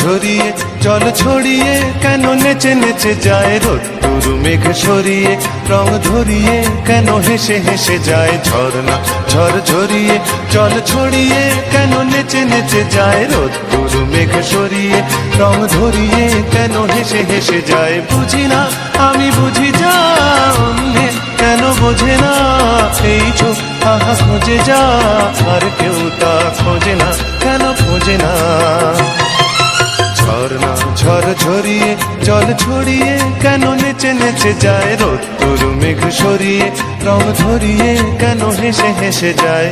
ঝরিয়ে জল ছড়িয়ে কেন নেচে নেচে যায় রোদ্দুর মেঘ সরিয়ে রং ধরিয়ে কেন হেসে হেসে যায় ঝর্ণা ঝড় ঝরিয়ে জল ছড়িয়ে কেন নেচে নেচে যায় রোদ্দুর মেঘ সরিয়ে রং ধরিয়ে কেন হেসে হেসে যায় বুঝি না আমি বুঝি যা অন্যে কেন বোঝে না এই চোখ আহা খোঁজে যা আর কেউ তা খোঁজে না কেন খোঁজে না ঝর্ণা ঝড় ঝরিয়ে জল ছড়িয়ে কেন নেচে নেচে যায় রোদ্দুর মেঘ সরিয়ে রং ধরিয়ে কেন হেসে হেসে যায়